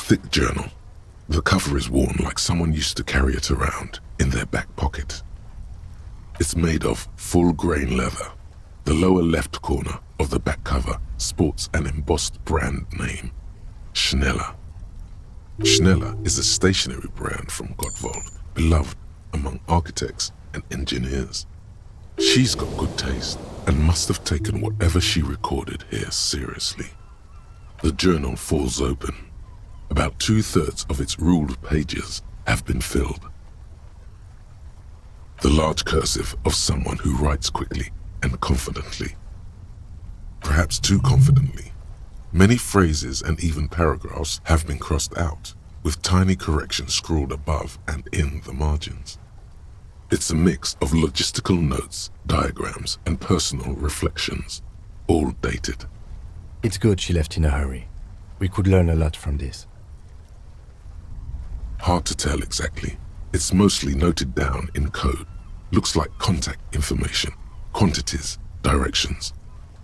thick journal. The cover is worn like someone used to carry it around in their back pocket. It's made of full-grain leather. The lower left corner of the back cover sports an embossed brand name, Schneller. Schneller is a stationery brand from Gottwald, beloved among architects and engineers. She's got good taste and must have taken whatever she recorded here seriously. The journal falls open. About 2/3 of its ruled pages have been filled. The large cursive of someone who writes quickly and confidently. Perhaps too confidently. Many phrases and even paragraphs have been crossed out, with tiny corrections scrawled above and in the margins. It's a mix of logistical notes, diagrams, and personal reflections, all dated. It's good she left in a hurry. We could learn a lot from this. Hard to tell exactly. It's mostly noted down in code. Looks like contact information, quantities, directions.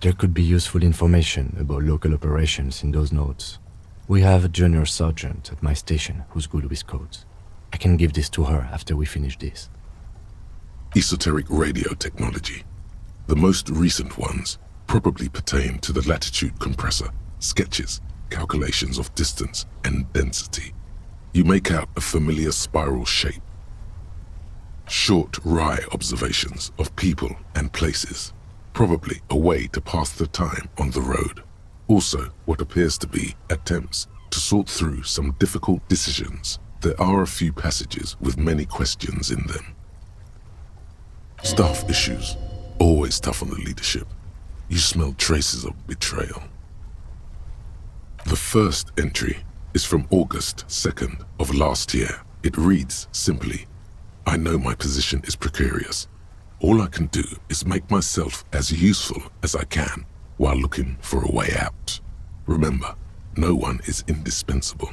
There could be useful information about local operations in those notes. We have a junior sergeant at my station who's good with codes. I can give this to her after we finish this. Esoteric radio technology. The most recent ones probably pertain to the latitude compressor, sketches, calculations of distance and density. You make out a familiar spiral shape. Short, wry observations of people and places, probably a way to pass the time on the road. Also, what appears to be attempts to sort through some difficult decisions. There are a few passages with many questions in them. Staff issues, always tough on the leadership. You smell traces of betrayal. The first entry is from August 2nd of last year. It reads simply, I know my position is precarious. All I can do is make myself as useful as I can while looking for a way out. Remember, no one is indispensable.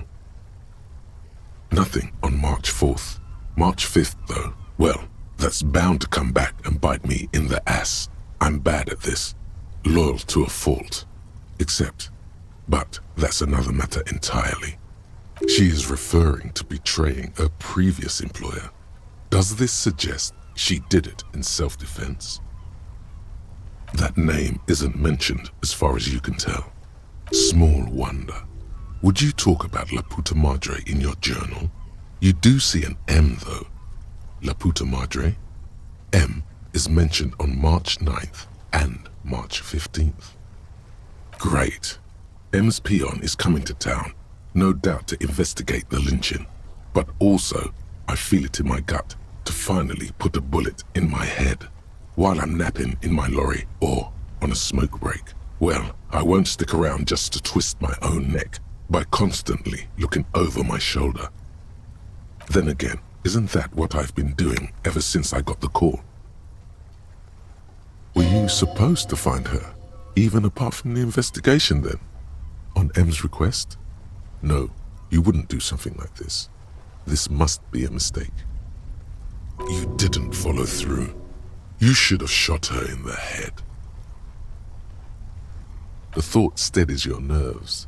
Nothing on March 4th. March 5th, though, well, that's bound to come back and bite me in the ass. I'm bad at this. Loyal to a fault. But that's another matter entirely. She is referring to betraying her previous employer. Does this suggest she did it in self-defense? That name isn't mentioned as far as you can tell. Small wonder. Would you talk about La Puta Madre in your journal? You do see an M though. La Puta Madre? M is mentioned on March 9th and March 15th. Great. M's peon is coming to town, no doubt to investigate the lynching, but also, I feel it in my gut to finally put a bullet in my head while I'm napping in my lorry or on a smoke break. Well, I won't stick around just to twist my own neck by constantly looking over my shoulder. Then again, isn't that what I've been doing ever since I got the call? Were you supposed to find her, even apart from the investigation then? On M's request? No, you wouldn't do something like this. This must be a mistake. You didn't follow through. You should have shot her in the head. The thought steadies your nerves.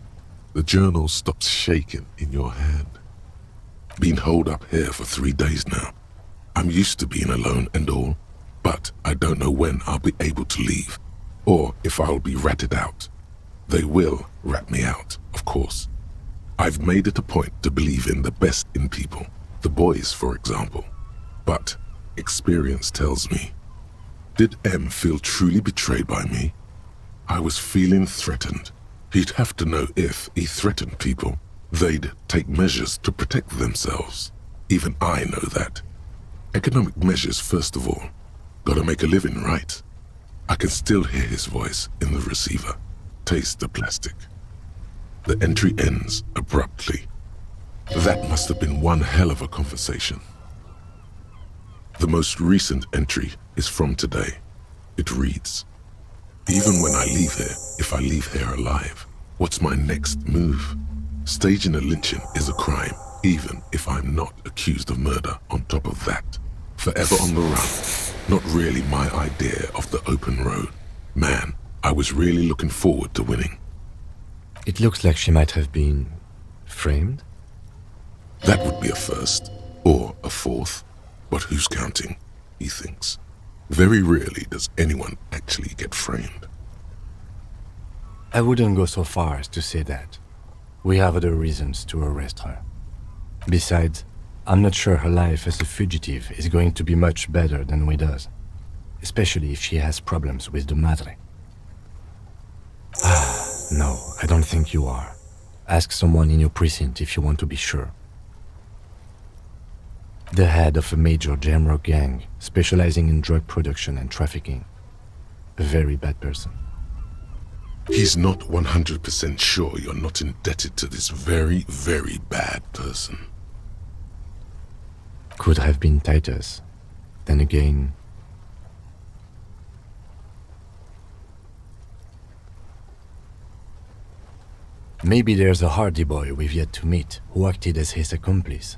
The journal stops shaking in your hand. Been holed up here for 3 days now. I'm used to being alone and all, but I don't know when I'll be able to leave, or if I'll be ratted out. They will rat me out, of course. I've made it a point to believe in the best in people, the boys, for example. But experience tells me, did M feel truly betrayed by me? I was feeling threatened. He'd have to know if he threatened people, they'd take measures to protect themselves. Even I know that. Economic measures first of all. Gotta make a living, right? I can still hear his voice in the receiver. Taste the plastic. The entry ends abruptly. That must have been one hell of a conversation. The most recent entry is from today. It reads, even when I leave here, if I leave here alive, what's my next move? Staging a lynching is a crime, even if I'm not accused of murder on top of that. Forever on the run. Not really my idea of the open road. Man, I was really looking forward to winning. It looks like she might have been framed. That would be a first, or a fourth, but who's counting, he thinks. Very rarely does anyone actually get framed. I wouldn't go so far as to say that. We have other reasons to arrest her. Besides, I'm not sure her life as a fugitive is going to be much better than we does, especially if she has problems with the madre. No, I don't think you are. Ask someone in your precinct if you want to be sure. The head of a major Jamrock gang specializing in drug production and trafficking. A very bad person. He's not 100% sure you're not indebted to this very, very bad person. Could have been Titus. Then again... Maybe there's a hardy boy we've yet to meet who acted as his accomplice.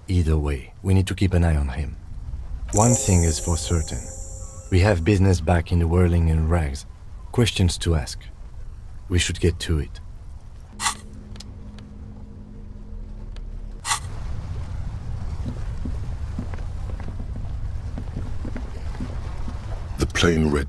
Either way, we need to keep an eye on him. One thing is for certain. We have business back in the whirling and rags. Questions to ask. We should get to it. The plain red...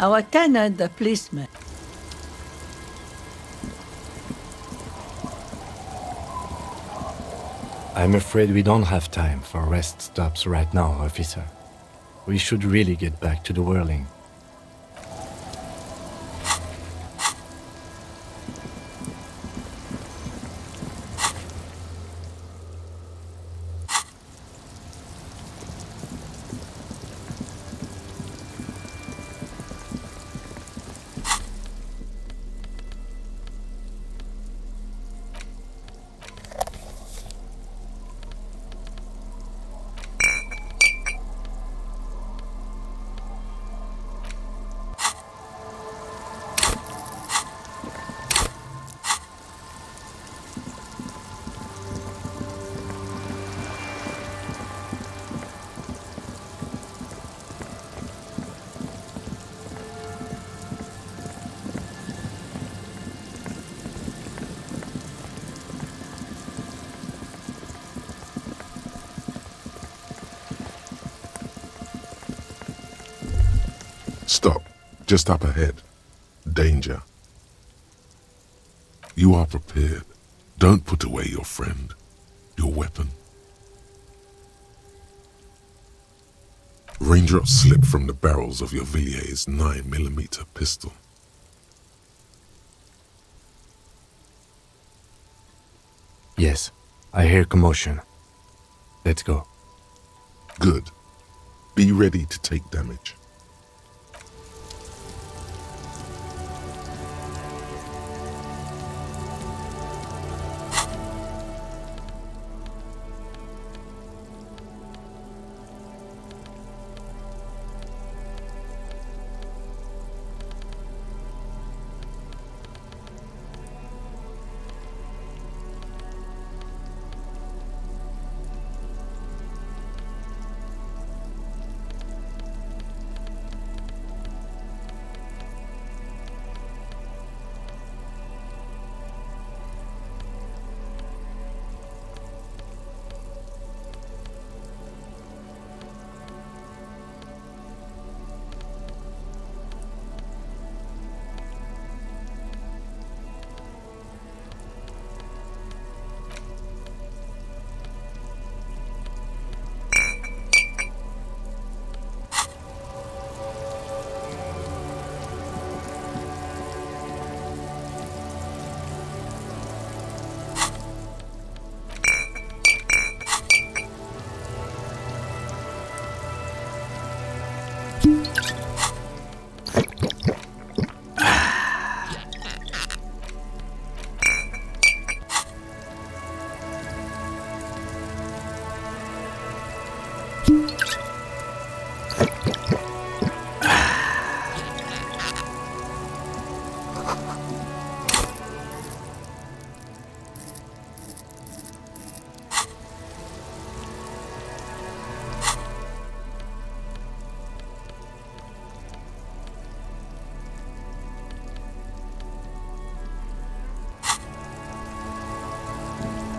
Our tenant, the policeman. I'm afraid we don't have time for rest stops right now, officer. We should really get back to the whirling. Stop. Just up ahead. Danger. You are prepared. Don't put away your friend, your weapon. Raindrops slip from the barrels of your Villiers 9mm pistol. Yes, I hear commotion. Let's go. Good. Be ready to take damage.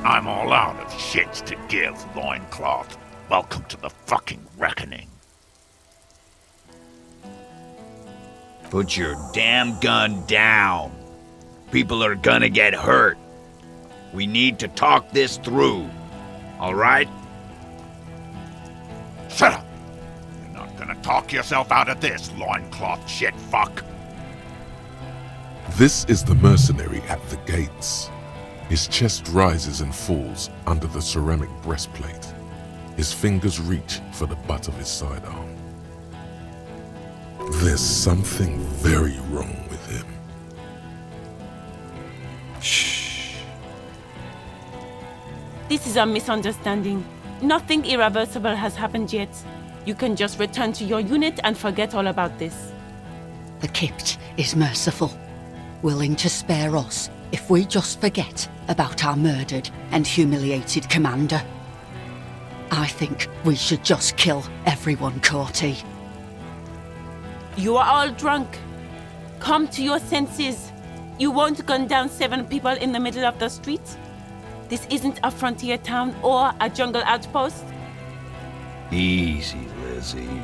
I'm all out of shits to give, loincloth. Welcome to the fucking reckoning. Put your damn gun down. People are gonna get hurt. We need to talk this through. All right? Shut up! You're not gonna talk yourself out of this, loincloth shit fuck. This is the mercenary at the gates. His chest rises and falls under the ceramic breastplate. His fingers reach for the butt of his sidearm. There's something very wrong with him. Shh. This is a misunderstanding. Nothing irreversible has happened yet. You can just return to your unit and forget all about this. The Kypt is merciful, willing to spare us if we just forget about our murdered and humiliated commander. I think we should just kill everyone, Courty. You are all drunk. Come to your senses. You won't gun down 7 people in the middle of the street. This isn't a frontier town or a jungle outpost. Easy, Lizzie.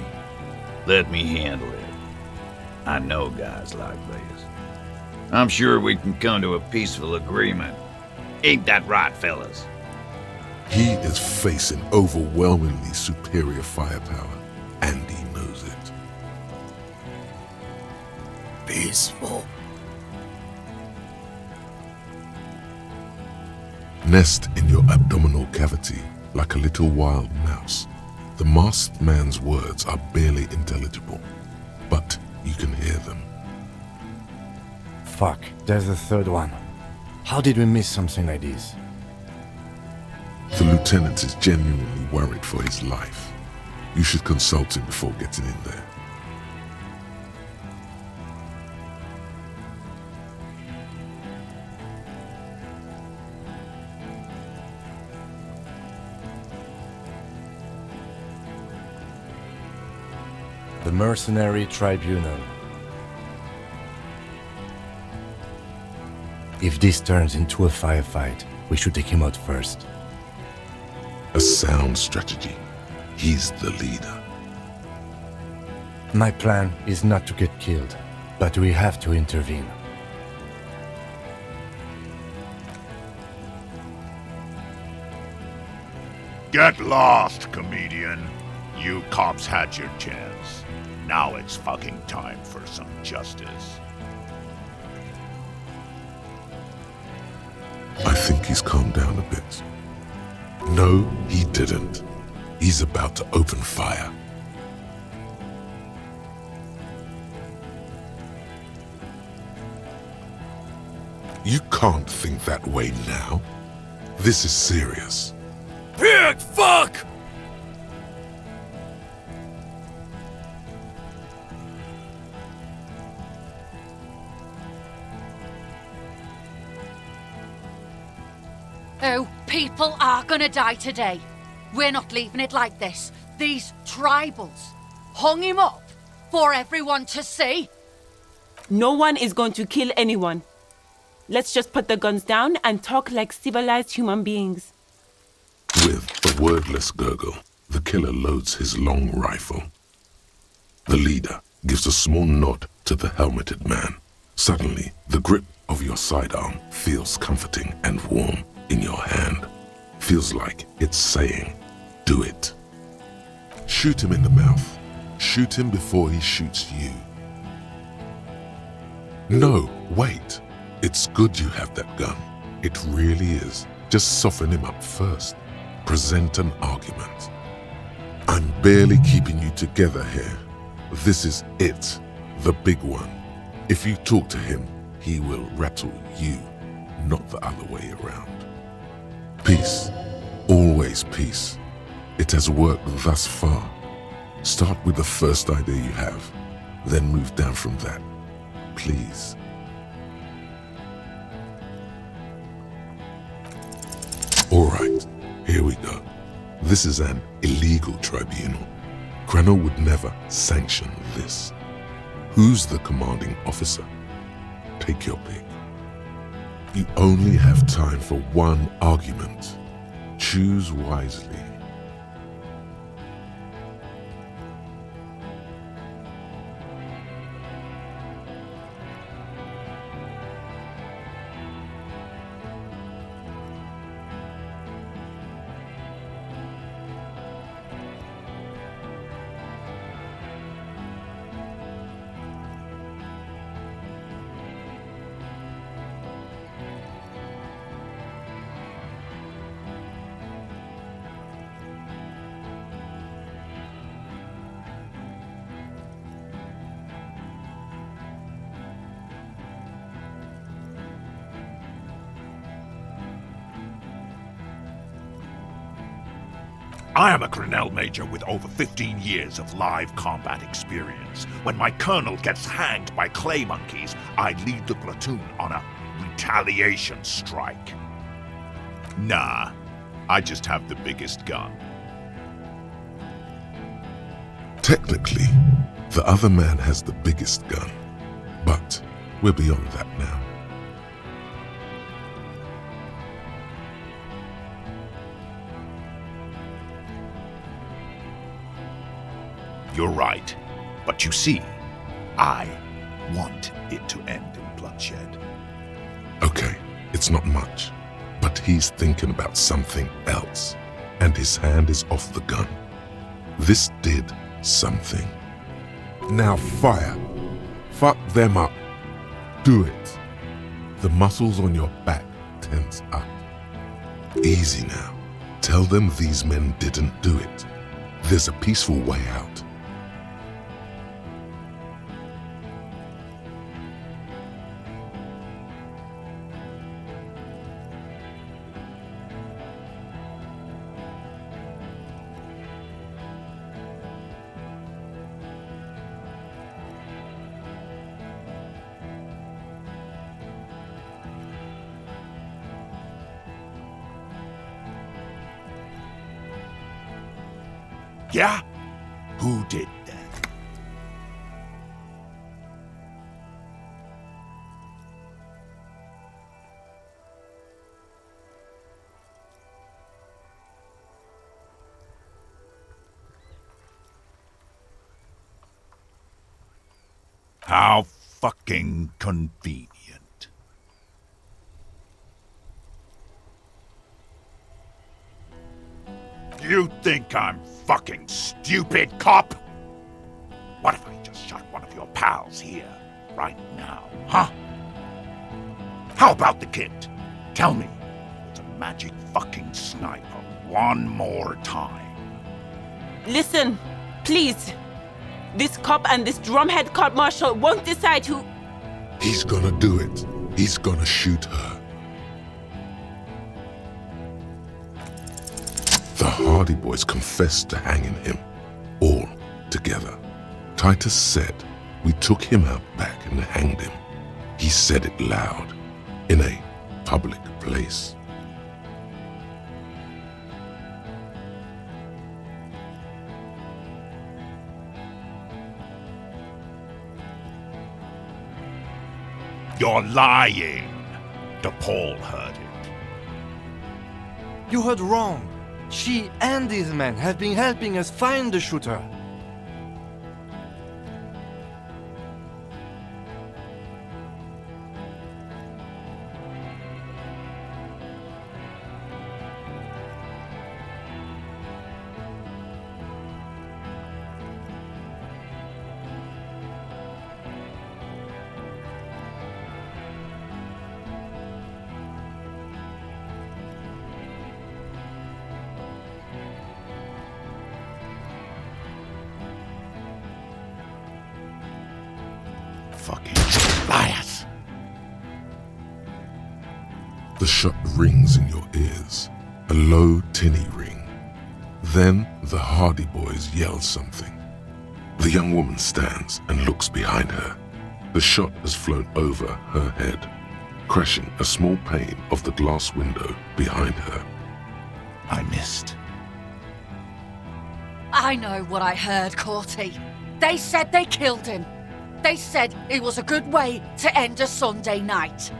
Let me handle it. I know guys like this. I'm sure we can come to a peaceful agreement. Ain't that right, fellas? He is facing overwhelmingly superior firepower, and he knows it. Peaceful. Nest in your abdominal cavity like a little wild mouse. The masked man's words are barely intelligible, but you can hear them. Fuck, there's the third one. How did we miss something like this? The lieutenant is genuinely worried for his life. You should consult him before getting in there. The Mercenary Tribunal. If this turns into a firefight, we should take him out first. A sound strategy. He's the leader. My plan is not to get killed, but we have to intervene. Get lost, comedian. You cops had your chance. Now it's fucking time for some justice. I think he's calmed down a bit? No, he didn't. He's about to open fire. You can't think that way now. This is serious. Pig, fuck! Oh, people are gonna die today. We're not leaving it like this. These tribals hung him up for everyone to see. No one is going to kill anyone. Let's just put the guns down and talk like civilized human beings. With a wordless gurgle, the killer loads his long rifle. The leader gives a small nod to the helmeted man. Suddenly, the grip of your sidearm feels comforting and warm in your hand. Feels like it's saying, do it. Shoot him in the mouth. Shoot him before he shoots you. No, wait. It's good you have that gun. It really is. Just soften him up first. Present an argument. I'm barely keeping you together here. This is it, the big one. If you talk to him, he will rattle you, not the other way around. Peace. Always peace. It has worked thus far. Start with the first idea you have, then move down from that. Please. All right, here we go. This is an illegal tribunal. Crano would never sanction this. Who's the commanding officer? Take your pick. You only have time for one argument. Choose wisely. I am a Grinnell Major with over 15 years of live combat experience. When my colonel gets hanged by clay monkeys, I lead the platoon on a retaliation strike. Nah, I just have the biggest gun. Technically, the other man has the biggest gun, but we're beyond that now. You're right. But you see, I want it to end in bloodshed. Okay, it's not much, but he's thinking about something else, and his hand is off the gun. This did something. Now fire. Fuck them up. Do it. The muscles on your back tense up. Easy now. Tell them these men didn't do it. There's a peaceful way out. Yeah? Who did that? How fucking convenient. You think I'm fucking stupid, cop? What if I just shot one of your pals here, right now, huh? How about the kid? Tell me, magic fucking sniper one more time. Listen, please. This cop and this drumhead cop marshal won't decide who... He's gonna do it. He's gonna shoot her. The Hardy Boys confessed to hanging him, all together. Titus said, we took him out back and hanged him. He said it loud, in a public place. You're lying. DePaul heard it. You heard wrong. She and these men have been helping us find the shooter. Fucking liars. The shot rings in your ears, a low, tinny ring. Then the Hardy Boys yell something. The young woman stands and looks behind her. The shot has flown over her head, crashing a small pane of the glass window behind her. I missed. I know what I heard, Corty. They said they killed him. They said it was a good way to end a Sunday night.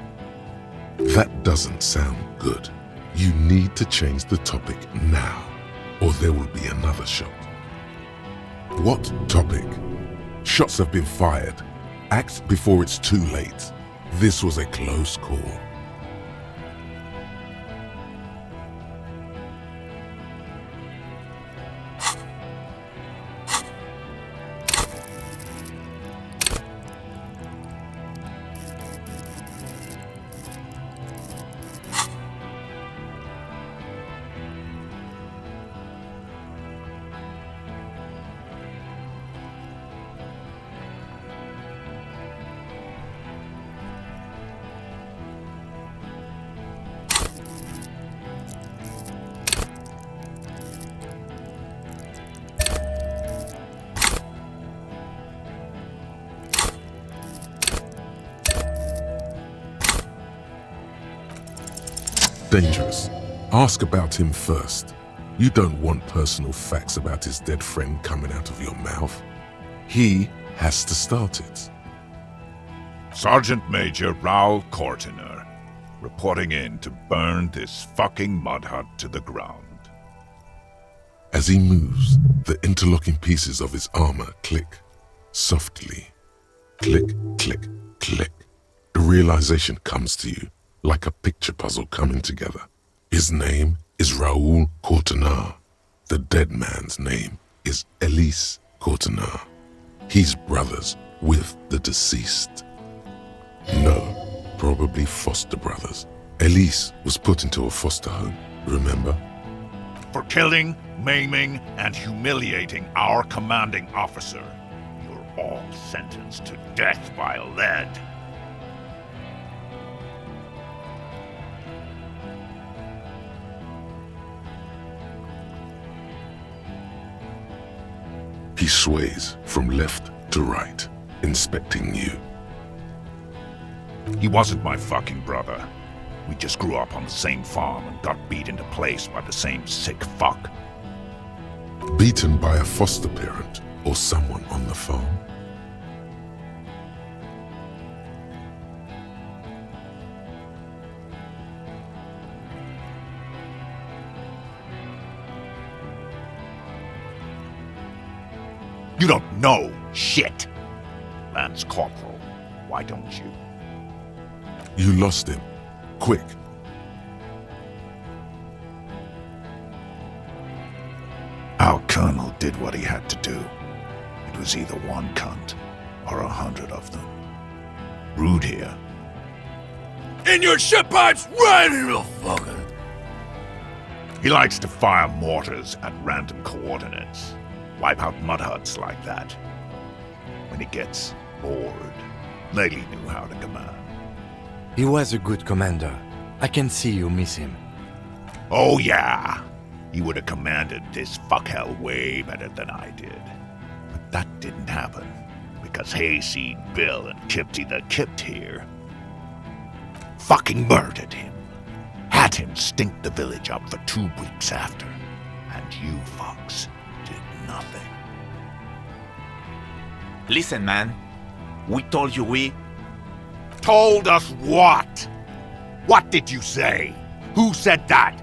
That doesn't sound good. You need to change the topic now, or there will be another shot. What topic? Shots have been fired. Act before it's too late. This was a close call. Dangerous. Ask about him first. You don't want personal facts about his dead friend coming out of your mouth. He has to start it. Sergeant Major Raoul Cortiner, reporting in to burn this fucking mud hut to the ground. As he moves, the interlocking pieces of his armor click, softly. Click, click, click. The realization comes to you, like a picture puzzle coming together. His name is Raoul Cortiner. The dead man's name is Elise Cortiner. He's brothers with the deceased. No, probably foster brothers. Elise was put into a foster home, remember? For killing, maiming, and humiliating our commanding officer, you're all sentenced to death by lead. He sways from left to right, inspecting you. He wasn't my fucking brother. We just grew up on the same farm and got beat into place by the same sick fuck. Beaten by a foster parent or someone on the farm? You don't know shit. Lance Corporal, why don't you? You lost him. Quick. Our colonel did what he had to do. It was either one cunt or 100 of them. Rude here. In your shit pipes, right in the fucking... He likes to fire mortars at random coordinates. Wipe out mud huts like that. When he gets bored, Lely knew how to command. He was a good commander. I can see you miss him. Oh yeah! He would have commanded this fuckhell way better than I did. But that didn't happen, because Hayseed Bill and Kipty the Kipt here fucking murdered him. Had him stink the village up for 2 weeks after. And you fucks did nothing. Listen, man. We told you we... Told us what? What did you say? Who said that?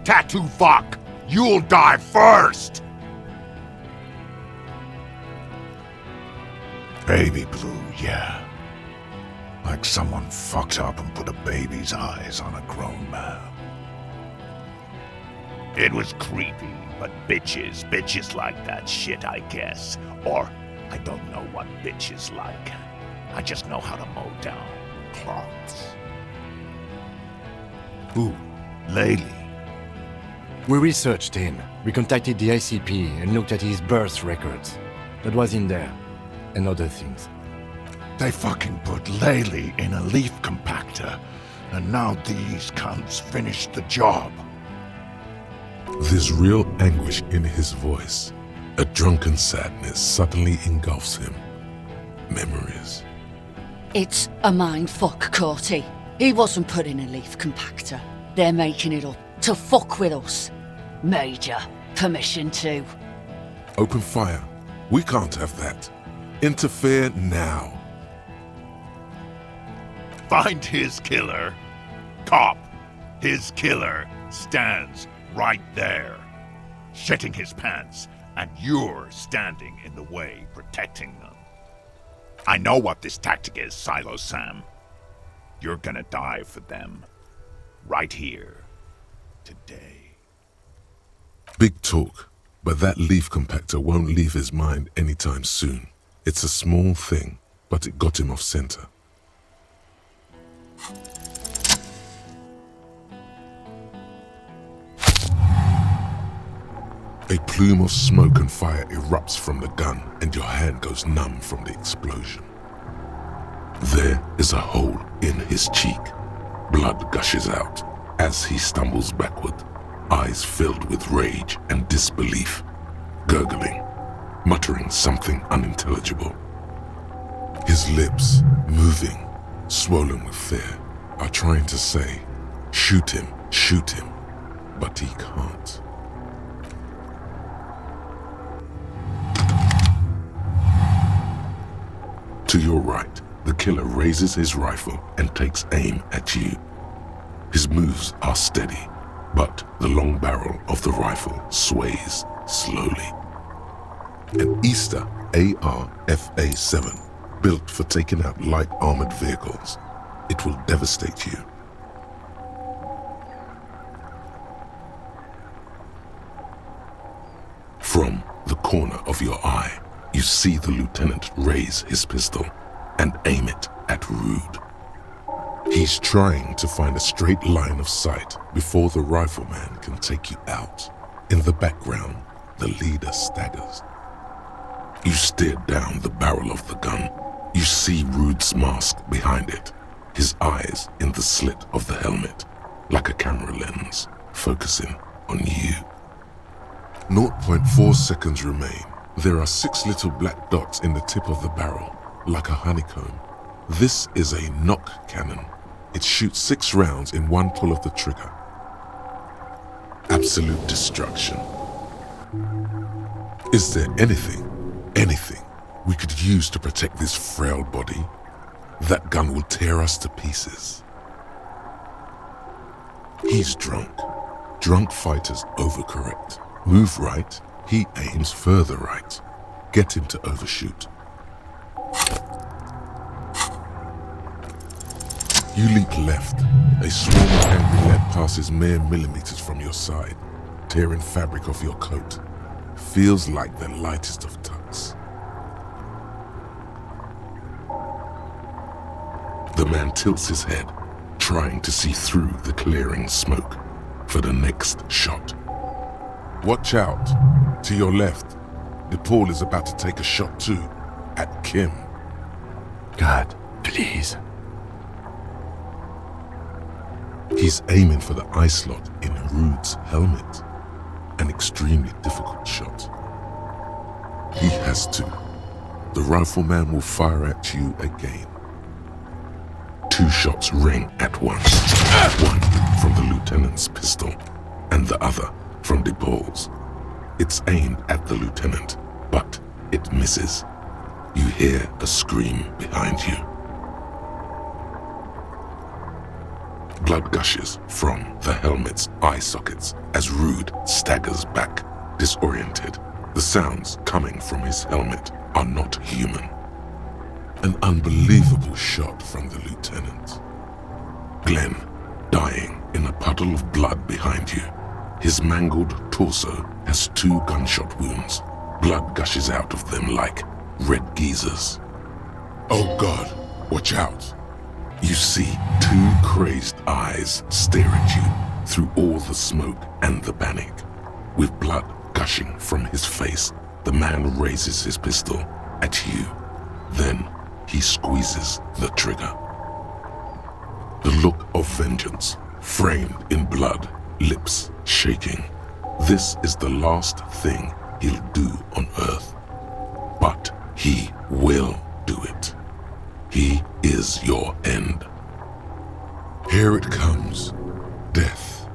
Tattoo fuck! You'll die first! Baby blue, yeah. Like someone fucked up and put a baby's eyes on a grown man. It was creepy, but bitches like that shit, I guess. Or, I don't know what bitches like. I just know how to mow down cloths. Who? Lely. We researched him. We contacted the ICP and looked at his birth records. That was in there. And other things. They fucking put Lely in a leaf compactor, and now these cunts finished the job. There's real anguish in his voice. A drunken sadness suddenly engulfs him. Memories. It's a mindfuck, Corty. He wasn't put in a leaf compactor. They're making it up to fuck with us. Major, permission to. Open fire. We can't have that. Interfere now. Find his killer. Cop, his killer, stands right there, shitting his pants, and you're standing in the way, protecting them. I know what this tactic is, Silo Sam. You're gonna die for them. Right here. Today. Big talk, but that leaf compactor won't leave his mind anytime soon. It's a small thing, but it got him off center. A plume of smoke and fire erupts from the gun, and your hand goes numb from the explosion. There is a hole in his cheek. Blood gushes out as he stumbles backward, eyes filled with rage and disbelief, gurgling, muttering something unintelligible. His lips, moving, swollen with fear, are trying to say, shoot him, but he can't. To your right, the killer raises his rifle and takes aim at you. His moves are steady, but the long barrel of the rifle sways slowly. An Easter AR-FA-7, built for taking out light armored vehicles. It will devastate you. From the corner of your eye, you see the lieutenant raise his pistol and aim it at Rude. He's trying to find a straight line of sight before the rifleman can take you out. In the background, the leader staggers. You stare down the barrel of the gun. You see Rude's mask behind it, his eyes in the slit of the helmet, like a camera lens, focusing on you. 0.4 seconds remain. There are 6 little black dots in the tip of the barrel, like a honeycomb. This is a knock cannon. It shoots 6 rounds in one pull of the trigger. Absolute destruction. Is there anything we could use to protect this frail body? That gun will tear us to pieces. He's drunk. Drunk fighters overcorrect. Move right, he aims further right. Get him to overshoot. You leap left. A swarm of angry lead passes mere millimeters from your side, tearing fabric off your coat. Feels like the lightest of tucks. The man tilts his head, trying to see through the clearing smoke for the next shot. Watch out. To your left, Nepal is about to take a shot too, at Kim. God, please. He's aiming for the eye slot in Rude's helmet. An extremely difficult shot. He has to. The rifleman will fire at you again. 2 shots ring at once. One from the lieutenant's pistol, and the other from Nepal's. It's aimed at the lieutenant, but it misses. You hear a scream behind you. Blood gushes from the helmet's eye sockets as Rude staggers back, disoriented. The sounds coming from his helmet are not human. An unbelievable shot from the lieutenant. Glenn, dying in a puddle of blood behind you. His mangled torso has 2 gunshot wounds. Blood gushes out of them like red geysers. Oh God, watch out. You see 2 crazed eyes stare at you through all the smoke and the panic. With blood gushing from his face, the man raises his pistol at you. Then he squeezes the trigger. The look of vengeance, framed in blood, lips shaking. This is the last thing he'll do on Earth. But he will do it. He is your end. Here it comes. Death.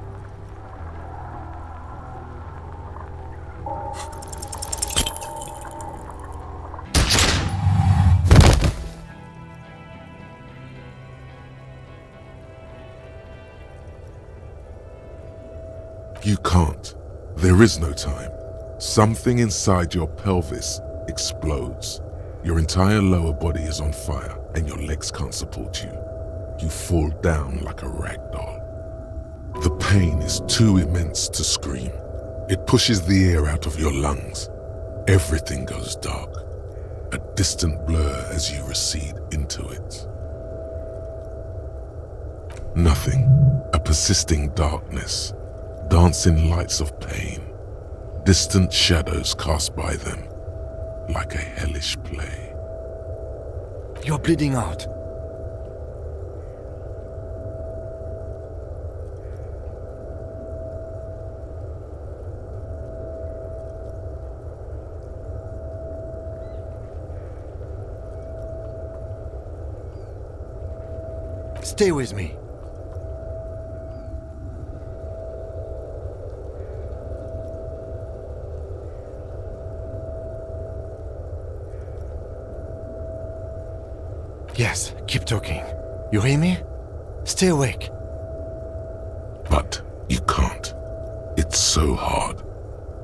You can't. There is no time. Something inside your pelvis explodes. Your entire lower body is on fire and your legs can't support you. You fall down like a rag doll. The pain is too immense to scream. It pushes the air out of your lungs. Everything goes dark, a distant blur as you recede into it. Nothing, a persisting darkness, dancing lights of pain, distant shadows cast by them, like a hellish play. You're bleeding out. Stay with me. Yes, keep talking. You hear me? Stay awake. But you can't. It's so hard.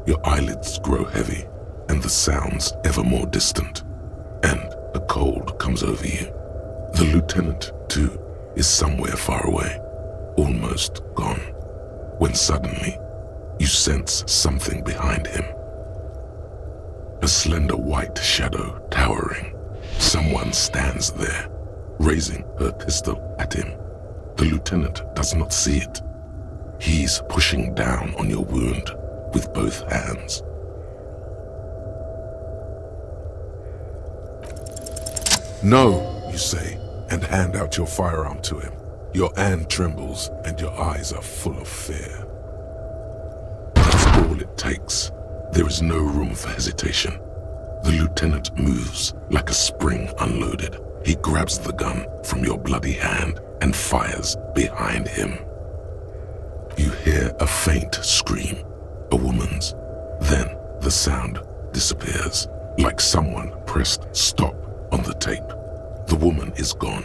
Your eyelids grow heavy, and the sounds ever more distant. And a cold comes over you. The lieutenant, too, is somewhere far away, almost gone, when suddenly you sense something behind him. A slender white shadow towering. Someone stands there, raising her pistol at him. The lieutenant does not see it. He's pushing down on your wound with both hands. No, you say, and hand out your firearm to him. Your hand trembles and your eyes are full of fear. That's all it takes. There is no room for hesitation. The lieutenant moves like a spring unloaded. He grabs the gun from your bloody hand and fires behind him. You hear a faint scream, a woman's. Then the sound disappears, like someone pressed stop on the tape. The woman is gone.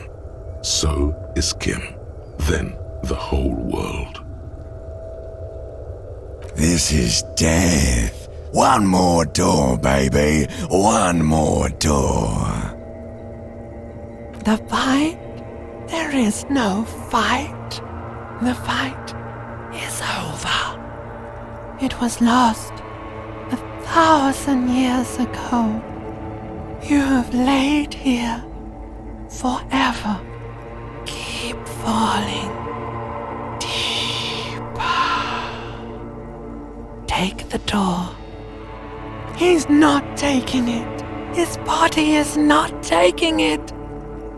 So is Kim. Then the whole world. This is death. One more door, baby. One more door. The fight? There is no fight. The fight is over. It was lost 1,000 years ago. You have laid here forever. Keep falling deeper. take the door. He's not taking it. His body is not taking it.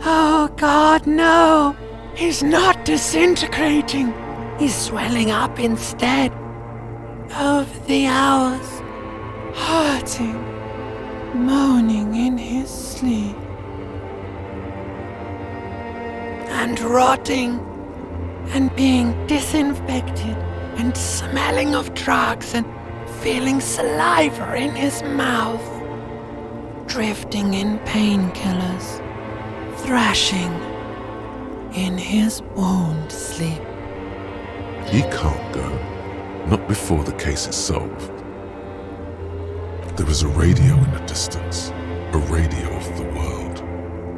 Oh God, no. He's not disintegrating. He's swelling up instead. Over the hours, hurting, moaning in his sleep. And rotting, and being disinfected, and smelling of drugs, and feeling saliva in his mouth. Drifting in painkillers, thrashing in his wound sleep. He can't go. Not before the case is solved. There is a radio in the distance, a radio of the world,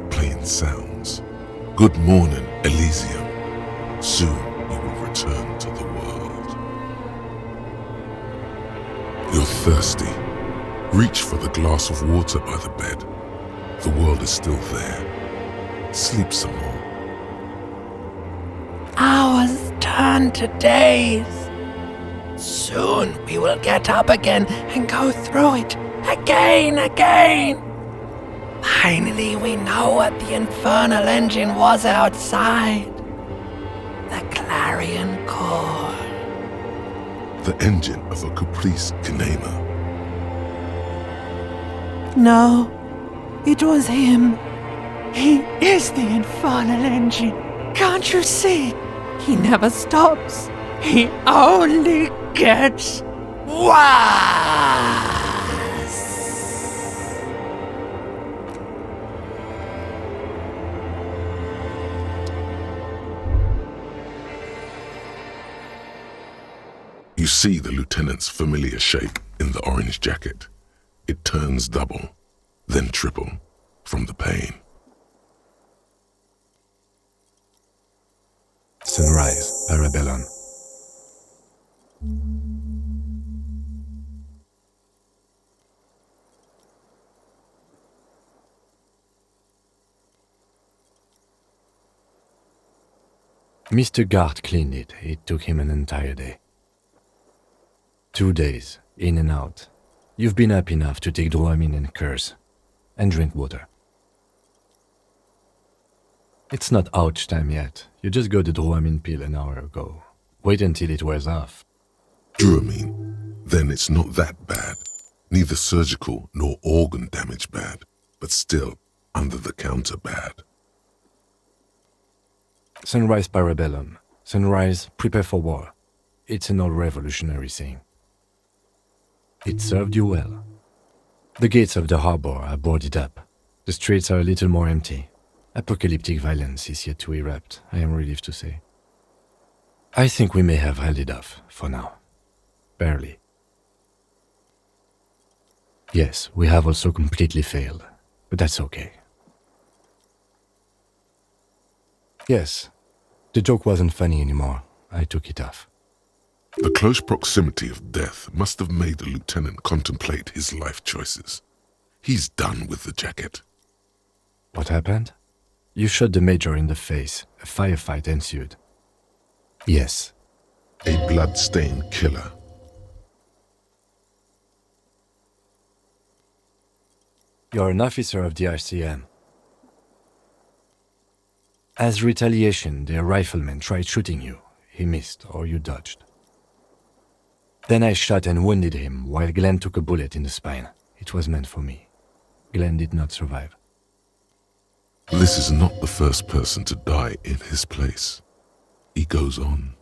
playing sounds. Good morning, Elysium. Soon you will return to the world. You're thirsty. Reach for the glass of water by the bed. The world is still there. Sleep some more. Hours turn to days. Soon we will get up again and go through it again. Finally we know what the infernal engine was outside. The clarion call. The engine of a caprice Kinema. No, it was him. He is the infernal engine. Can't you see? He never stops. He only gets worse. You see the lieutenant's familiar shape in the orange jacket. It turns double, then triple, from the pain. Sunrise, Parabellum. Mr. Gart cleaned it. It took him an entire day. 2 days, in and out. You've been up enough to take Dramamine and curse, and drink water. It's not ouch time yet. You just got the Dramamine pill an hour ago. Wait until it wears off. Dramamine? Then it's not that bad. Neither surgical nor organ damage bad, but still under the counter bad. Sunrise, Parabellum. Sunrise, prepare for war. It's an old revolutionary saying. It served you well. The gates of the harbor are boarded up. The streets are a little more empty. Apocalyptic violence is yet to erupt, I am relieved to say. I think we may have held it off, for now. Barely. Yes, we have also completely failed, but that's okay. Yes, the joke wasn't funny anymore. I took it off. The close proximity of death must have made the lieutenant contemplate his life choices. He's done with the jacket. What happened? You shot the major in the face. A firefight ensued. Yes. A blood-stained killer. You're an officer of the RCM. As retaliation, their rifleman tried shooting you. He missed, or you dodged. Then I shot and wounded him, while Glenn took a bullet in the spine. It was meant for me. Glenn did not survive. This is not the first person to die in his place. He goes on.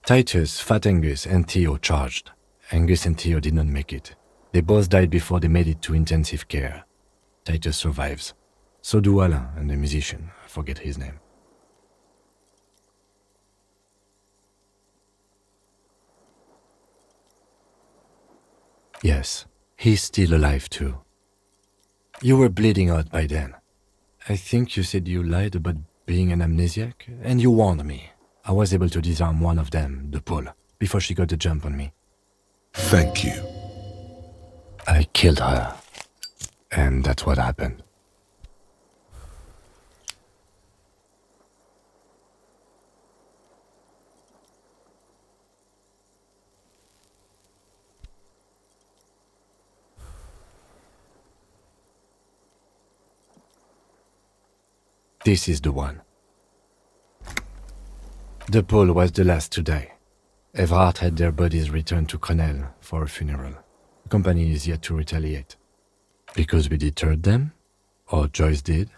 Titus, Fat Angus, and Theo charged. Angus and Theo did not make it. They both died before they made it to intensive care. Titus survives. So do Alain and the musician. I forget his name. Yes, he's still alive too. You were bleeding out by then. I think you said you lied about being an amnesiac, and you warned me. I was able to disarm one of them, the Pole, before she got the jump on me. Thank you. I killed her. And that's what happened. This is the one. The Pole was the last to die. Everhart had their bodies returned to Crenel for a funeral. The company is yet to retaliate. Because we deterred them? Or Joyce did?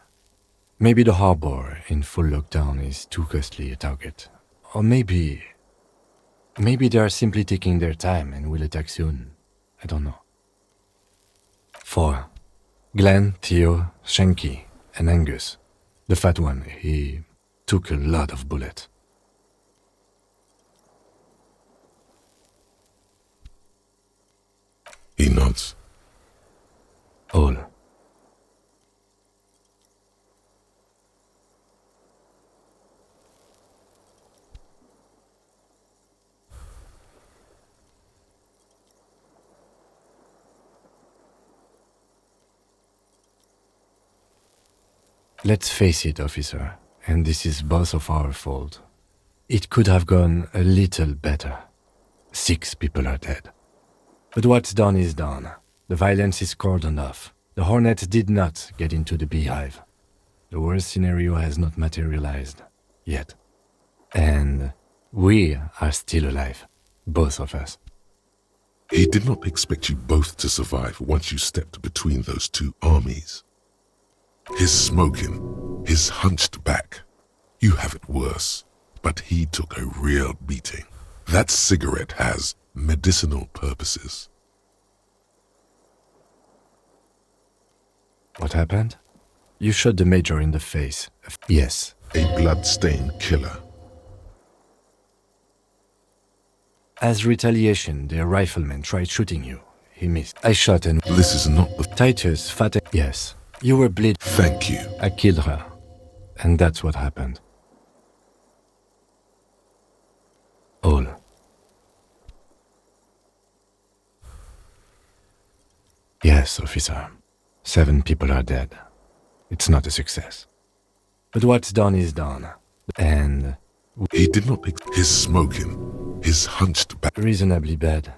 Maybe the harbor in full lockdown is too costly a target. Or maybe they are simply taking their time and will attack soon. I don't know. 4. Glenn, Theo, Shanky, and Angus. The fat one, he took a lot of bullets. He nods. All. Let's face it, officer, and this is both of our fault. It could have gone a little better. 6 people are dead. But what's done is done. The violence is cordoned off. The Hornets did not get into the beehive. The worst scenario has not materialized. Yet. And we are still alive. Both of us. He did not expect you both to survive once you stepped between those two armies. His smoking, his hunched back. You have it worse, but he took a real beating. That cigarette has medicinal purposes. What happened? You shot the Major in the face. Yes. A blood-stained killer. As retaliation, the rifleman tried shooting you. He missed. I shot and... This is not the... Titus, fat... Yes. You were bleeding. Thank you. I killed her. And that's what happened. All. Yes, officer. 7 people are dead. It's not a success. But what's done is done. And... He did not pick his smoking, his hunched back. Reasonably bad.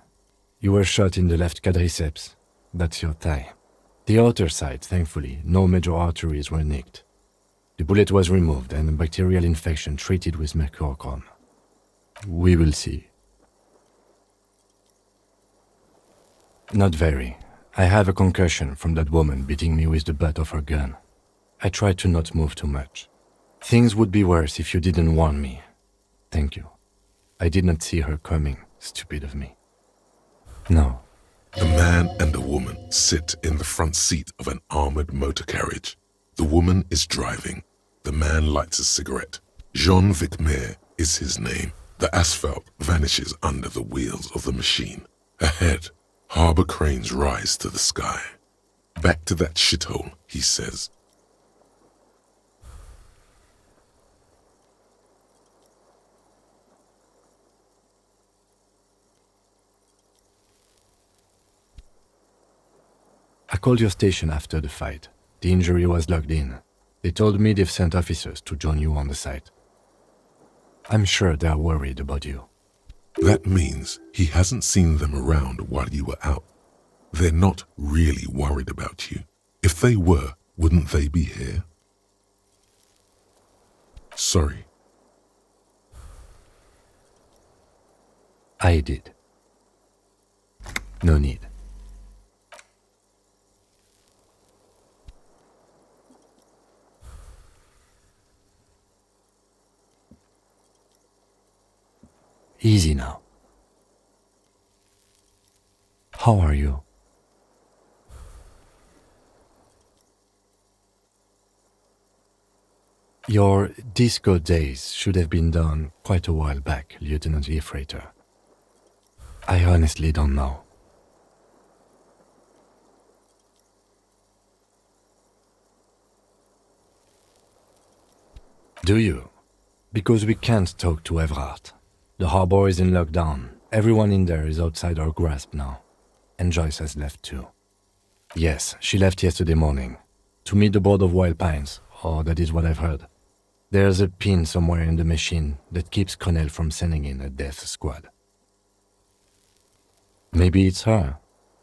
You were shot in the left quadriceps. That's your thigh. The outer side, thankfully, no major arteries were nicked. The bullet was removed and a bacterial infection treated with mercurochrome. We will see. Not very. I have a concussion from that woman beating me with the butt of her gun. I tried to not move too much. Things would be worse if you didn't warn me. Thank you. I did not see her coming. Stupid of me. No. A man and a woman sit in the front seat of an armored motor carriage. The woman is driving. The man lights a cigarette. Jean Vicmer is his name. The asphalt vanishes under the wheels of the machine. Ahead, harbor cranes rise to the sky. Back to that shithole, he says. I called your station after the fight. The injury was logged in. They told me they've sent officers to join you on the site. I'm sure they're worried about you. That means he hasn't seen them around while you were out. They're not really worried about you. If they were, wouldn't they be here? Sorry. I did. No need. Easy now. How are you? Your disco days should have been done quite a while back, Lieutenant Freighter. I honestly don't know. Do you? Because we can't talk to Everhart. The harbor is in lockdown. Everyone in there is outside our grasp now. And Joyce has left too. Yes, she left yesterday morning. To meet the board of Wild Pines, or that is what I've heard. There's a pin somewhere in the machine that keeps Connell from sending in a death squad. Maybe it's her.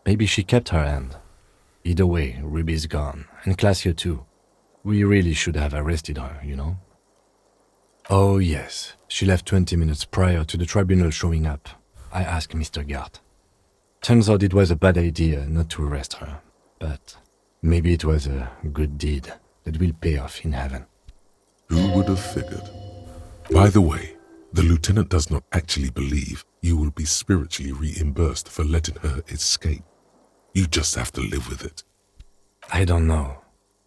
Maybe she kept her hand. Either way, Ruby's gone, and Classio too. We really should have arrested her, you know? Oh yes, she left 20 minutes prior to the tribunal showing up. I asked Mr. Gart. Turns out it was a bad idea not to arrest her, but maybe it was a good deed that will pay off in heaven. Who would have figured? By the way, the lieutenant does not actually believe you will be spiritually reimbursed for letting her escape. You just have to live with it. I don't know.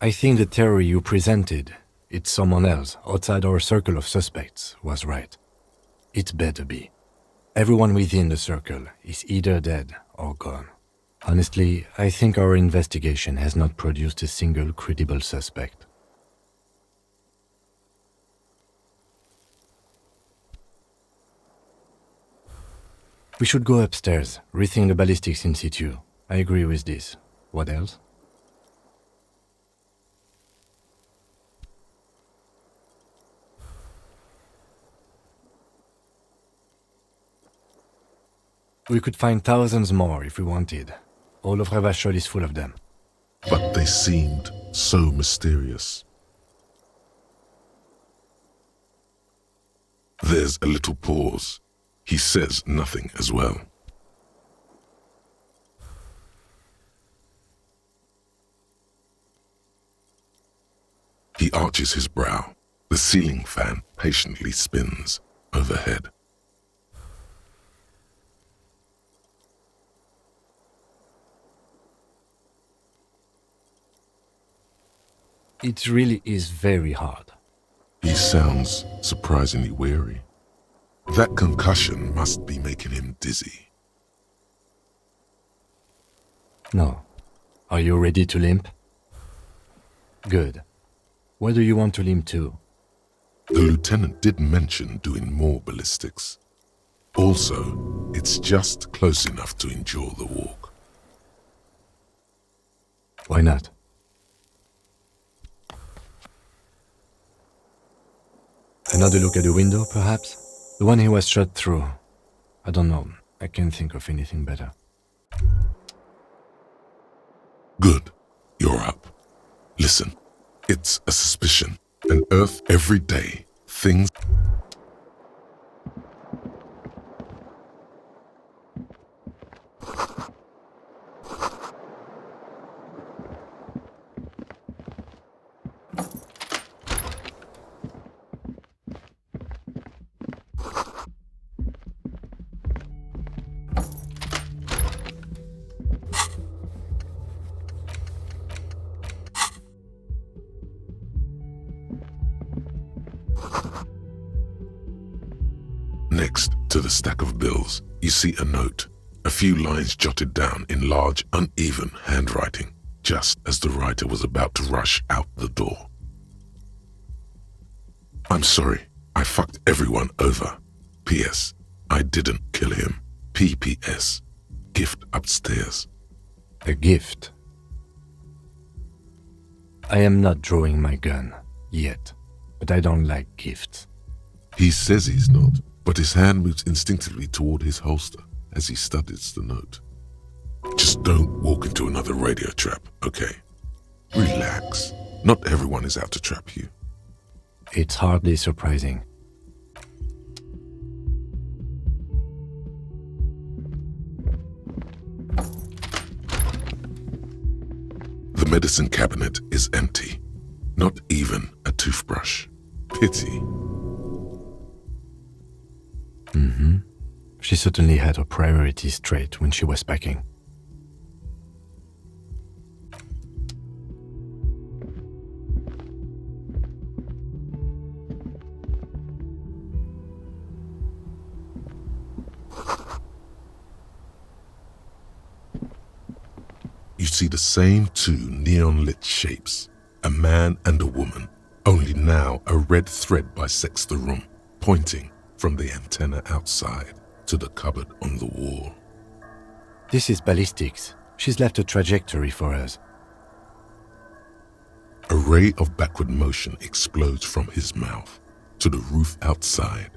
I think the theory you presented, it's someone else outside our circle of suspects, was right. It better be. Everyone within the circle is either dead or gone. Honestly, I think our investigation has not produced a single credible suspect. We should go upstairs, rethink the ballistics in situ. I agree with this. What else? We could find thousands more if we wanted. All of Revachol is full of them. But they seemed so mysterious. There's a little pause. He says nothing as well. He arches his brow. The ceiling fan patiently spins overhead. It really is very hard. He sounds surprisingly weary. That concussion must be making him dizzy. No. Are you ready to limp? Good. Where do you want to limp to? The lieutenant did mention doing more ballistics. Also, it's just close enough to endure the walk. Why not? Another look at the window, perhaps? The one he was shot through. I don't know. I can't think of anything better. Good. You're up. Listen, it's a suspicion. An Earth every day. Things... Next to the stack of bills, you see a note, a few lines jotted down in large, uneven handwriting, just as the writer was about to rush out the door. I'm sorry, I fucked everyone over. P.S. I didn't kill him. P.P.S. Gift upstairs. A gift? I am not drawing my gun, yet, but I don't like gifts. He says he's not, but his hand moves instinctively toward his holster as he studies the note. Just don't walk into another radio trap, okay? Relax. Not everyone is out to trap you. It's hardly surprising. The medicine cabinet is empty. Not even a toothbrush. Pity. Mm-hmm. She certainly had her priorities straight when she was packing. You see the same two neon-lit shapes, a man and a woman, only now a red thread bisects the room, pointing from the antenna outside to the cupboard on the wall. This is ballistics. She's left a trajectory for us. A ray of backward motion explodes from his mouth to the roof outside,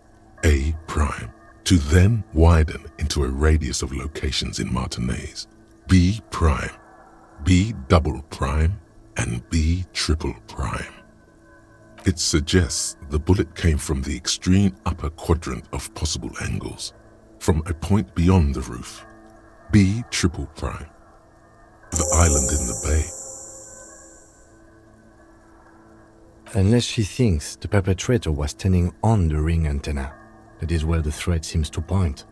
A prime, to then widen into a radius of locations in Martinez, B prime, B double prime, and B triple prime. It suggests the bullet came from the extreme upper quadrant of possible angles, from a point beyond the roof. B triple prime. The island in the bay. Unless she thinks the perpetrator was standing on the ring antenna. That is where the thread seems to point.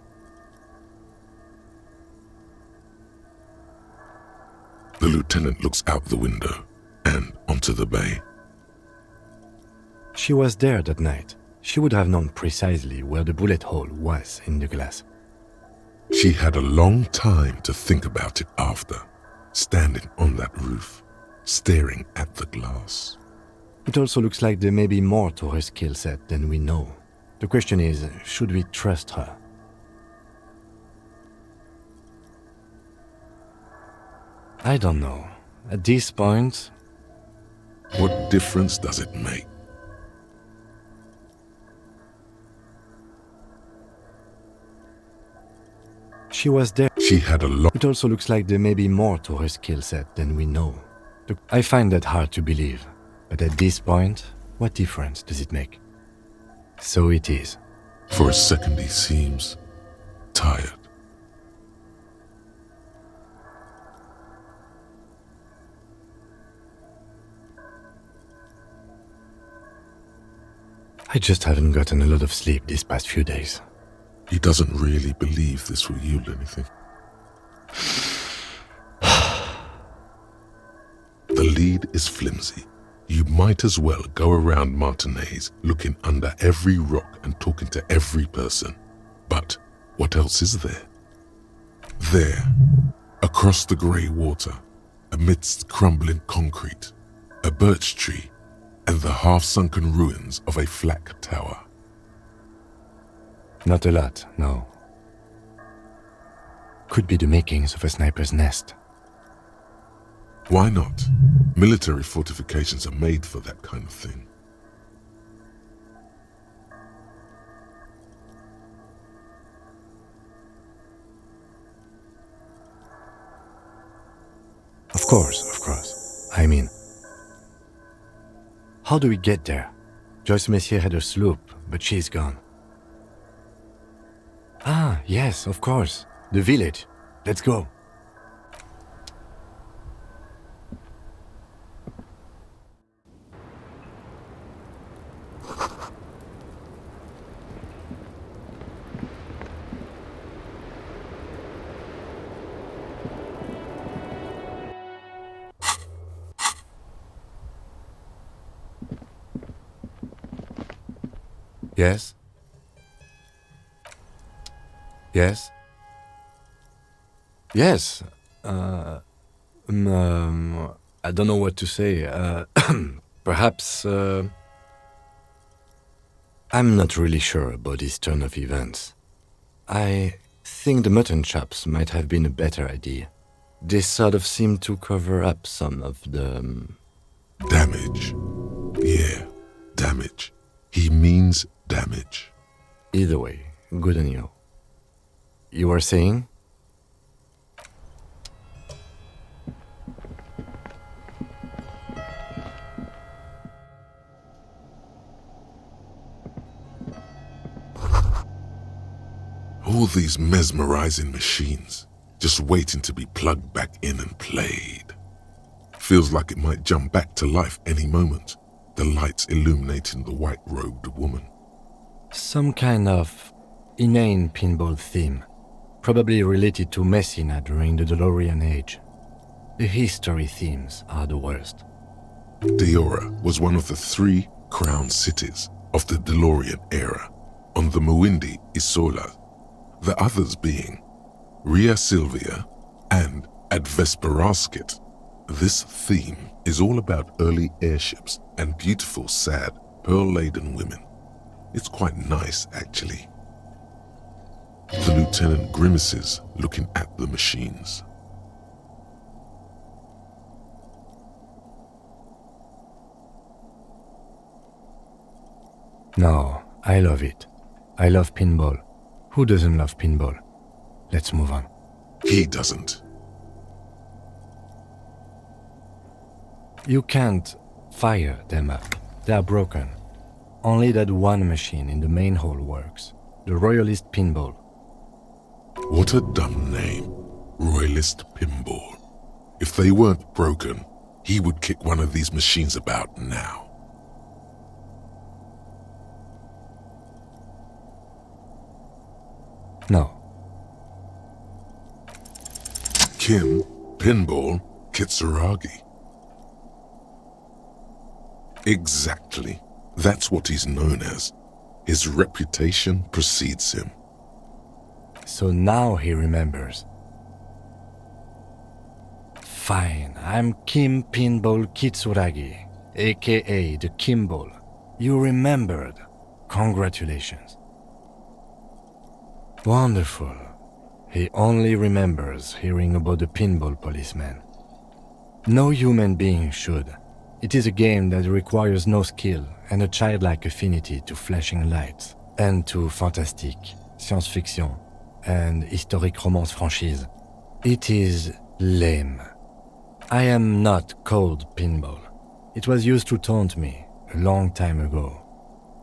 The lieutenant looks out the window and onto the bay. She was there that night. She would have known precisely where the bullet hole was in the glass. She had a long time to think about it after, standing on that roof, staring at the glass. It also looks like there may be more to her skill set than we know. The question is, should we trust her? I don't know. At this point... What difference does it make? She was there. She had a lot. It also looks like there may be more to her skill set than we know. I find that hard to believe. But at this point, what difference does it make? So it is. For a second he seems tired. I just haven't gotten a lot of sleep these past few days. He doesn't really believe this will yield anything. The lead is flimsy. You might as well go around Martinez looking under every rock and talking to every person. But what else is there? There, across the grey water, amidst crumbling concrete, a birch tree, and the half-sunken ruins of a flak tower. Not a lot, no. Could be the makings of a sniper's nest. Why not? Military fortifications are made for that kind of thing. Of course. I mean, how do we get there? Joyce Messier had a sloop, but she's gone. Ah, yes, of course. The village. Let's go. Yes? Yes? Yes. I don't know what to say. Perhaps, I'm not really sure about this turn of events. I think the mutton chops might have been a better idea. They sort of seem to cover up some of the... Damage. Yeah, damage. He means damage. Either way, good on you. You were saying? All these mesmerizing machines, just waiting to be plugged back in and played. Feels like it might jump back to life any moment, the lights illuminating the white-robed woman. Some kind of inane pinball theme, probably related to Messina during the DeLorean age. The history themes are the worst. Diora was one of the 3 crown cities of the DeLorean era, on the Muindi Isola, the others being Ria Silvia and Advesperasket. This theme is all about early airships and beautiful, sad, pearl-laden women. It's quite nice, actually. The lieutenant grimaces, looking at the machines. No, I love it. I love pinball. Who doesn't love pinball? Let's move on. He doesn't. You can't fire them up. They are broken. Only that one machine in the main hall works. The Royalist Pinball. What a dumb name. Royalist Pinball. If they weren't broken, he would kick one of these machines about now. No. Kim Pinball Kitsuragi. Exactly. That's what he's known as. His reputation precedes him. So now he remembers. Fine, I'm Kim Pinball Kitsuragi, aka the Kimball. You remembered. Congratulations. Wonderful. He only remembers hearing about the pinball policeman. No human being should. It is a game that requires no skill and a childlike affinity to flashing lights and to fantastic, science fiction, and historic romance franchise. It is lame. I am not called Pinball. It was used to taunt me a long time ago,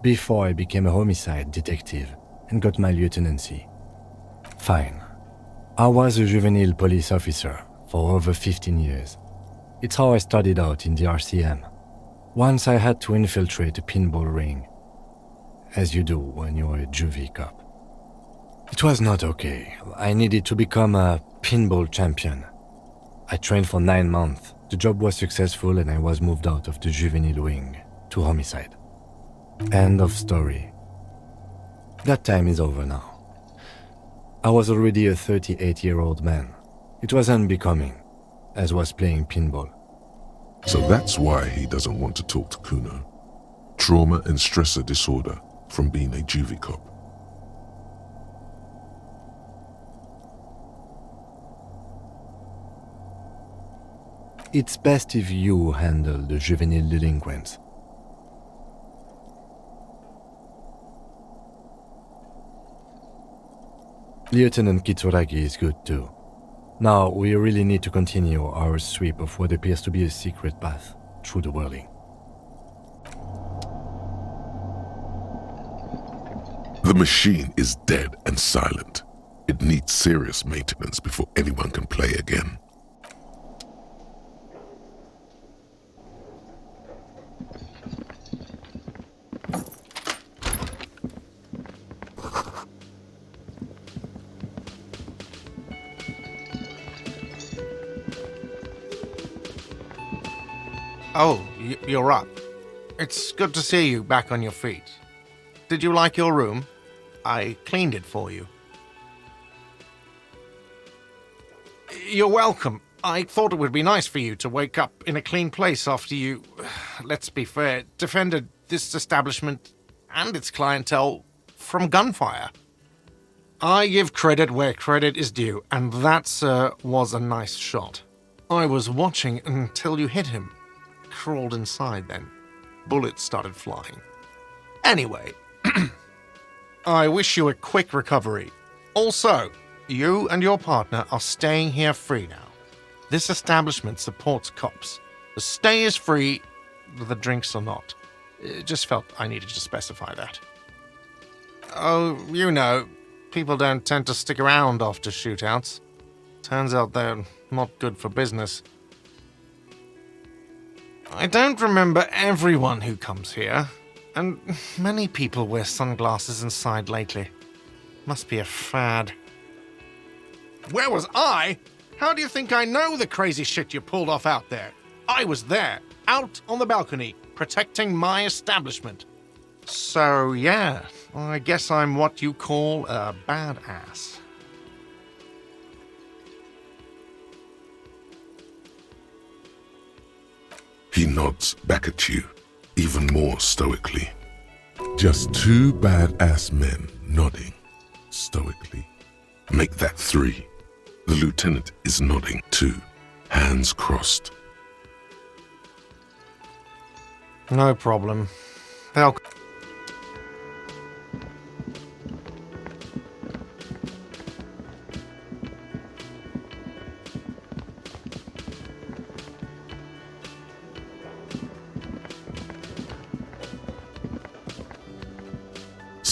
before I became a homicide detective and got my lieutenancy. Fine. I was a juvenile police officer for over 15 years. It's how I started out in the RCM. Once I had to infiltrate a pinball ring, as you do when you're a juvie cop. It was not okay. I needed to become a pinball champion. I trained for 9 months. The job was successful and I was moved out of the juvenile wing to homicide. End of story. That time is over now. I was already a 38-year-old man. It was unbecoming, as was playing pinball. So that's why he doesn't want to talk to Kuno. Trauma and stressor disorder from being a juvie cop. It's best if you handle the juvenile delinquents. Lieutenant Kitsuragi is good too. Now, we really need to continue our sweep of what appears to be a secret path through the whirling. The machine is dead and silent. It needs serious maintenance before anyone can play again. Oh, you're up. It's good to see you back on your feet. Did you like your room? I cleaned it for you. You're welcome. I thought it would be nice for you to wake up in a clean place after you, let's be fair, defended this establishment and its clientele from gunfire. I give credit where credit is due, and that, sir, was a nice shot. I was watching until you hit him. Crawled inside then. Bullets started flying. Anyway, I wish you a quick recovery. Also, you and your partner are staying here free now. This establishment supports cops. The stay is free, the drinks are not. It just felt I needed to specify that. Oh, you know, people don't tend to stick around after shootouts. Turns out they're not good for business. I don't remember everyone who comes here, and many people wear sunglasses inside lately. Must be a fad. Where was I? How do you think I know the crazy shit you pulled off out there? I was there, out on the balcony, protecting my establishment. So yeah, I guess I'm what you call a badass. He nods back at you, even more stoically. Just 2 badass men nodding stoically. Make that 3. The lieutenant is nodding too, hands crossed. No problem. They'll...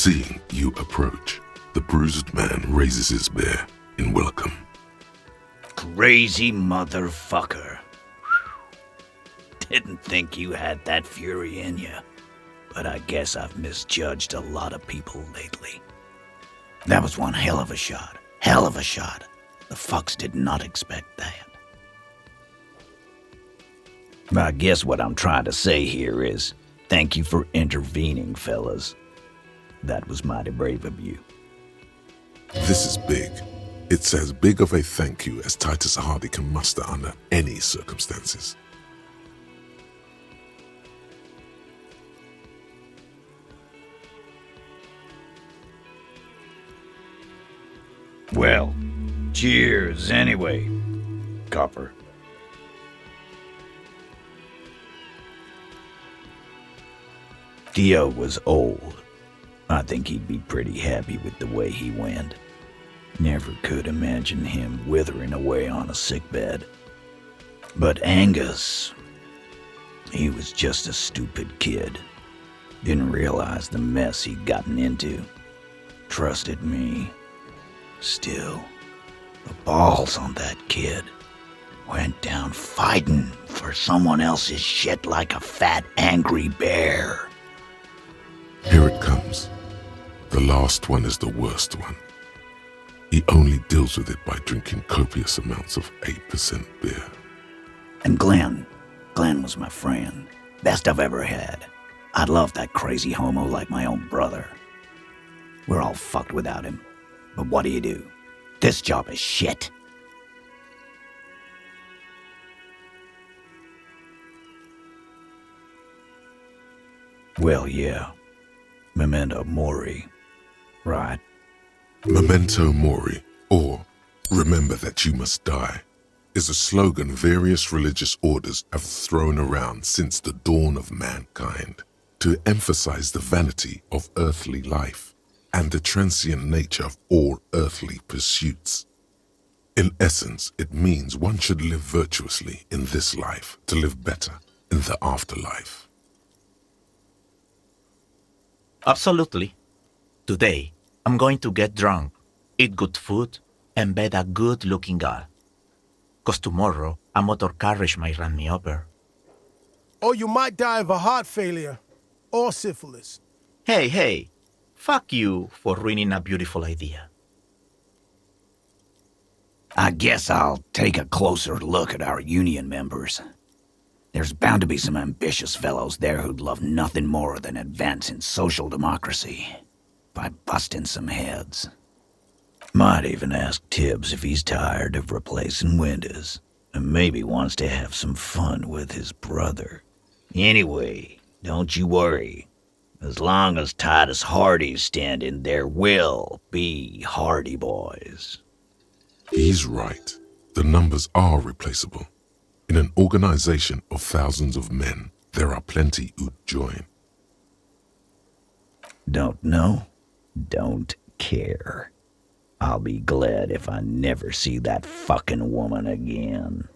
Seeing you approach, the bruised man raises his bear in welcome. Crazy motherfucker. Didn't think you had that fury in you, but I guess I've misjudged a lot of people lately. That was one hell of a shot. Hell of a shot. The fucks did not expect that. I guess what I'm trying to say here is, thank you for intervening, fellas. That was mighty brave of you. This is big. It's as big of a thank you as Titus Hardy can muster under any circumstances. Well, cheers anyway, Copper. Dio was old. I think he'd be pretty happy with the way he went. Never could imagine him withering away on a sickbed. But Angus, he was just a stupid kid. Didn't realize the mess he'd gotten into. Trusted me. Still, the balls on that kid. Went down fighting for someone else's shit like a fat, angry bear. Here it comes. The last one is the worst one. He only deals with it by drinking copious amounts of 8% beer. And Glenn was my friend. Best I've ever had. I'd love that crazy homo like my own brother. We're all fucked without him. But what do? This job is shit. Well, yeah. Memento Mori. Right. Memento Mori, or remember that you must die, is a slogan various religious orders have thrown around since the dawn of mankind to emphasize the vanity of earthly life and the transient nature of all earthly pursuits. In essence, it means one should live virtuously in this life to live better in the afterlife. Absolutely. Today, I'm going to get drunk, eat good food, and bed a good-looking girl. 'Cause tomorrow, a motor carriage might run me over. Or you might die of a heart failure or syphilis. Hey, fuck you for ruining a beautiful idea. I guess I'll take a closer look at our union members. There's bound to be some ambitious fellows there who'd love nothing more than advancing social democracy by busting some heads. Might even ask Tibbs if he's tired of replacing windows and maybe wants to have some fun with his brother. Anyway, don't you worry. As long as Titus Hardy's standing, there will be Hardy Boys. He's right. The numbers are replaceable. In an organization of thousands of men, there are plenty who'd join. Don't know? Don't care. I'll be glad if I never see that fucking woman again.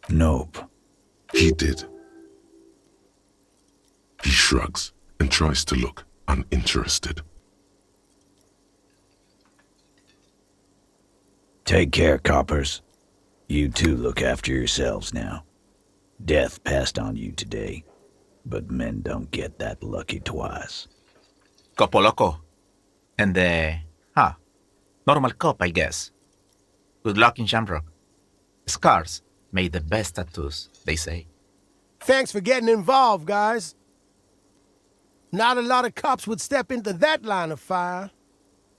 Nope. He did. He shrugs and tries to look uninterested. Take care, coppers. You two look after yourselves now. Death passed on you today, but men don't get that lucky twice. Copo loco. And normal cop, I guess. Good luck in Shamrock. Scars made the best tattoos, they say. Thanks for getting involved, guys. Not a lot of cops would step into that line of fire,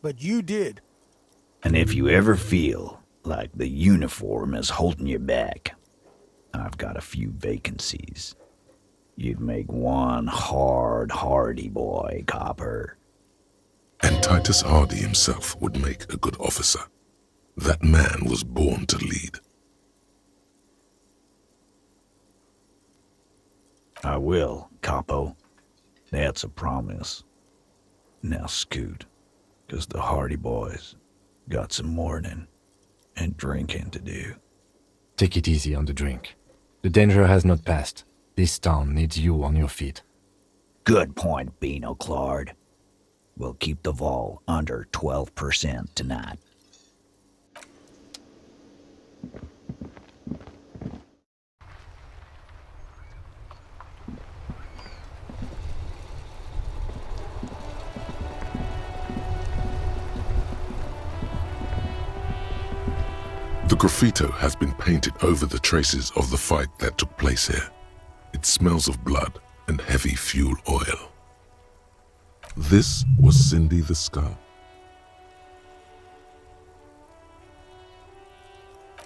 but you did. And if you ever feel like the uniform is holding you back, I've got a few vacancies. You'd make one hardy boy, copper. And Titus Hardy himself would make a good officer. That man was born to lead. I will, capo. That's a promise. Now scoot, 'cause the Hardy Boys got some mourning and drinking to do. Take it easy on the drink. The danger has not passed. This town needs you on your feet. Good point, Beano Claude. We'll keep the vol under 12% tonight. The graffito has been painted over the traces of the fight that took place here. It smells of blood and heavy fuel oil. This was Cindy the Scar.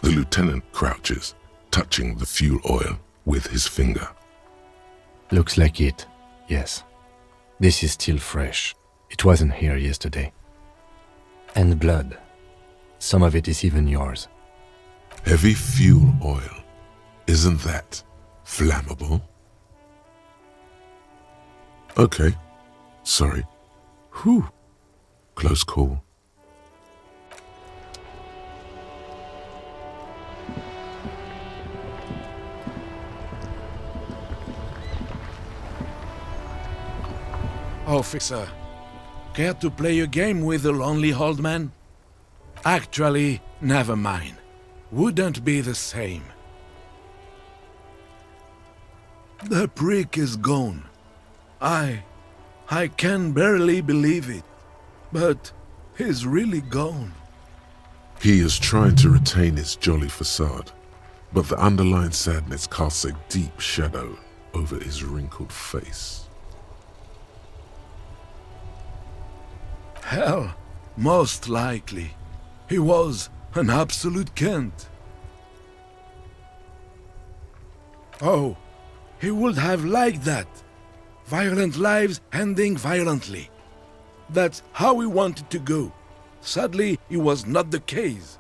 The lieutenant crouches, touching the fuel oil with his finger. Looks like it, yes. This is still fresh. It wasn't here yesterday. And blood. Some of it is even yours. Heavy fuel oil. Isn't that flammable? Okay. Sorry. Whew. Close call. Officer, care to play a game with the lonely old man? Actually, never mind. Wouldn't be the same. The prick is gone. I can barely believe it, but he's really gone. He is trying to retain his jolly facade, but the underlying sadness casts a deep shadow over his wrinkled face. Hell, most likely. He was an absolute Kent. Oh, he would have liked that. Violent lives ending violently. That's how he wanted to go. Sadly, it was not the case.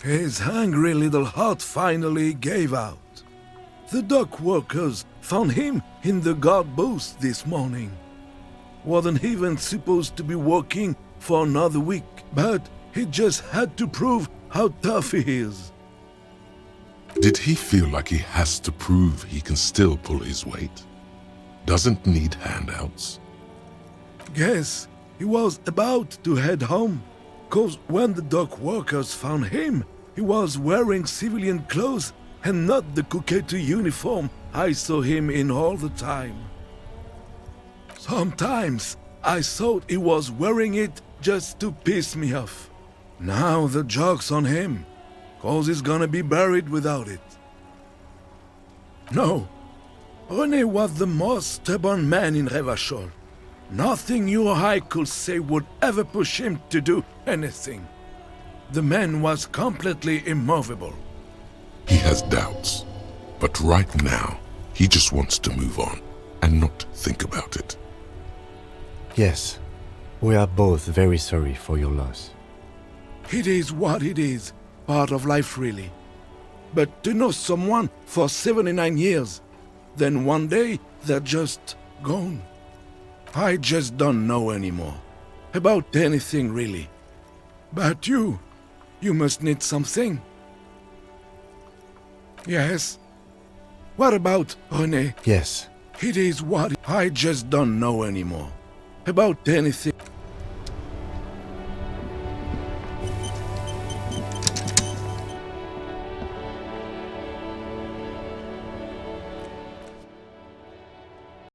His hungry little heart finally gave out. The dock workers found him in the guard booth this morning. Wasn't even supposed to be working for another week, but he just had to prove how tough he is. Did he feel like he has to prove he can still pull his weight? Doesn't need handouts? Guess he was about to head home, 'cause when the dock workers found him, he was wearing civilian clothes and not the Kuketu uniform I saw him in all the time. Sometimes I thought he was wearing it just to piss me off. Now the joke's on him, 'cause he's gonna be buried without it. No, René was the most stubborn man in Revachol. Nothing you or I could say would ever push him to do anything. The man was completely immovable. He has doubts, but right now, he just wants to move on and not think about it. Yes, we are both very sorry for your loss. It is what it is, part of life really. But to know someone for 79 years, then one day they're just gone. I just don't know anymore. About anything really. But you must need something. Yes? What about René? Yes. It is what I just don't know anymore. About anything.